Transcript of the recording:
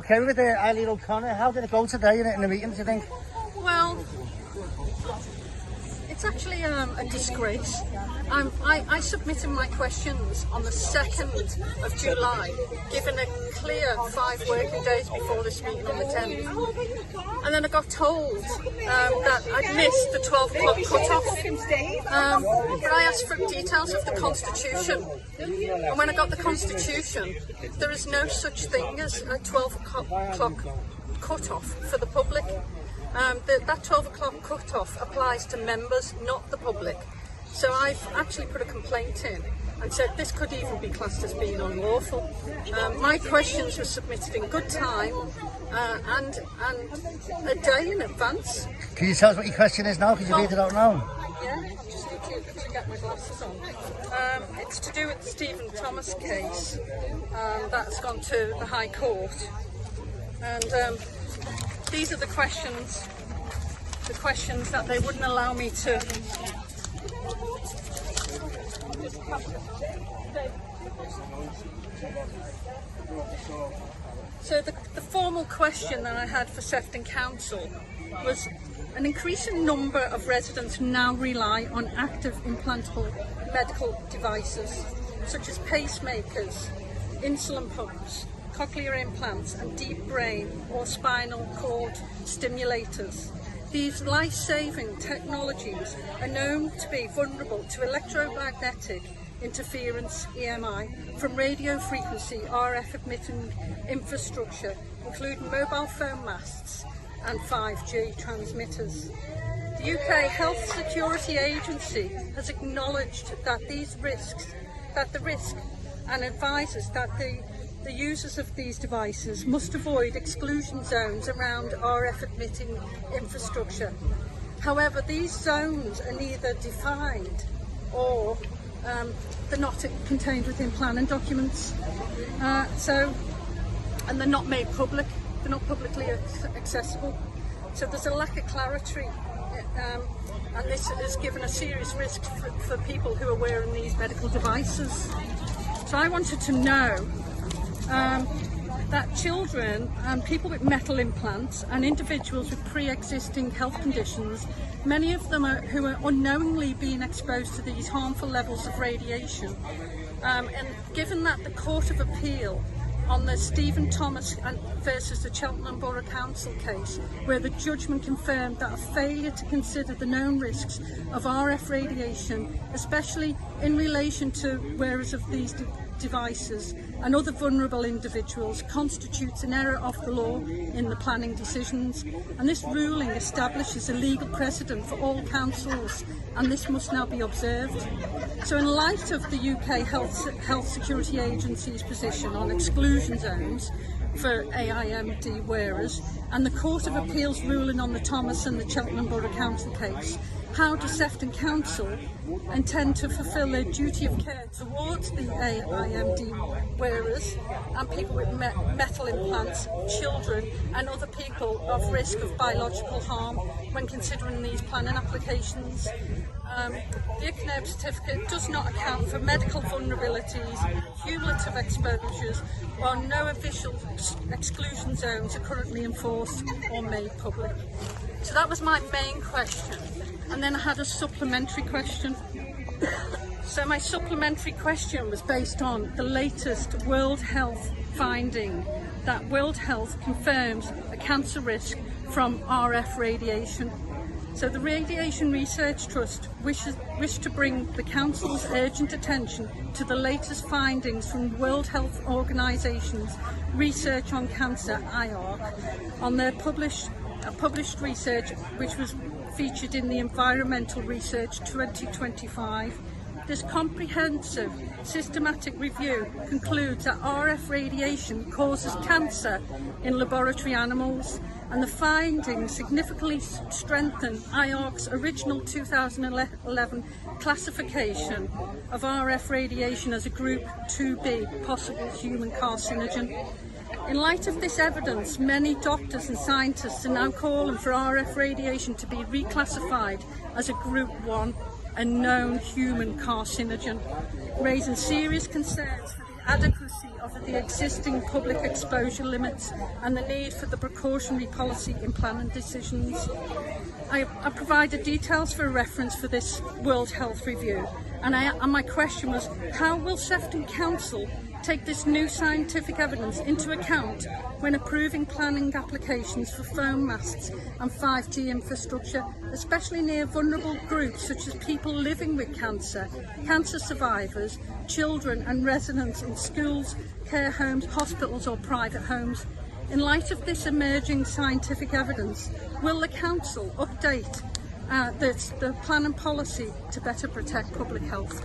okay with Eileen O'Connor? How did it go today in the meeting, do you think? Well, it's actually a disgrace. I submitted my questions on the 2nd of July, given a clear 5 working days before this meeting on the 10th. And then I got told that I'd missed the 12 o'clock cut-off. But I asked for details of the Constitution. And when I got the Constitution, there is no such thing as a 12 o'clock cut-off for the public. That 12 o'clock cut-off applies to members, not the public. So I've actually put a complaint in and said this could even be classed as being unlawful. My questions were submitted in good time and a day in advance. Can you tell us what your question is now? Because you read it out now. Yeah, I just need to get my glasses on. It's to do with the Stephen Thomas case that's gone to the High Court. And these are the questions that they wouldn't allow me to. So the formal question that I had for Sefton Council was an increasing number of residents now rely on active implantable medical devices such as pacemakers, insulin pumps, cochlear implants and deep brain or spinal cord stimulators. These life-saving technologies are known to be vulnerable to electromagnetic interference (EMI) from radio frequency RF emitting infrastructure, including mobile phone masts and 5G transmitters. The UK Health Security Agency has acknowledged that the risk and advises that the users of these devices must avoid exclusion zones around RF emitting infrastructure. However, these zones are neither defined or they're not contained within planning documents. And they're not made public. They're not publicly accessible. So there's a lack of clarity, and this has given a serious risk for people who are wearing these medical devices. So I wanted to know that children and people with metal implants and individuals with pre-existing health conditions, many of them who are unknowingly being exposed to these harmful levels of radiation, and given that the Court of Appeal on the Stephen Thomas versus the Cheltenham Borough Council case, where the judgment confirmed that a failure to consider the known risks of RF radiation, especially in relation to wearers of these devices and other vulnerable individuals, constitutes an error of the law in the planning decisions, and this ruling establishes a legal precedent for all councils, and this must now be observed. So in light of the UK Health Security Agency's position on exclusion zones for AIMD wearers and the Court of Appeal's ruling on the Thomas and the Cheltenham Borough Council case, how does Sefton Council intend to fulfil their duty of care towards the AIMD wearers and people with metal implants, children and other people of risk of biological harm when considering these planning applications? The ICNEB certificate does not account for medical vulnerabilities, cumulative exposures, while no official exclusion zones are currently enforced or made public. So that was my main question. And then I had a supplementary question. So my supplementary question was based on the latest World Health finding that World Health confirms a cancer risk from RF radiation. So the Radiation Research Trust wish to bring the Council's urgent attention to the latest findings from World Health Organisation's Research on Cancer, IARC, on their published research, which was featured in the Environmental Research 2025. This comprehensive, systematic review concludes that RF radiation causes cancer in laboratory animals, and the findings significantly strengthen IARC's original 2011 classification of RF radiation as a Group 2B possible human carcinogen. In light of this evidence, many doctors and scientists are now calling for RF radiation to be reclassified as a Group 1, a known human carcinogen, raising serious concerns for the adequacy of the existing public exposure limits and the need for the precautionary policy in planning decisions. I provided details for reference for this World Health Review, and my question was, how will Sefton Council take this new scientific evidence into account when approving planning applications for foam masts and 5G infrastructure, especially near vulnerable groups such as people living with cancer, cancer survivors, children and residents in schools, care homes, hospitals or private homes? In light of this emerging scientific evidence, will the Council update the plan and policy to better protect public health?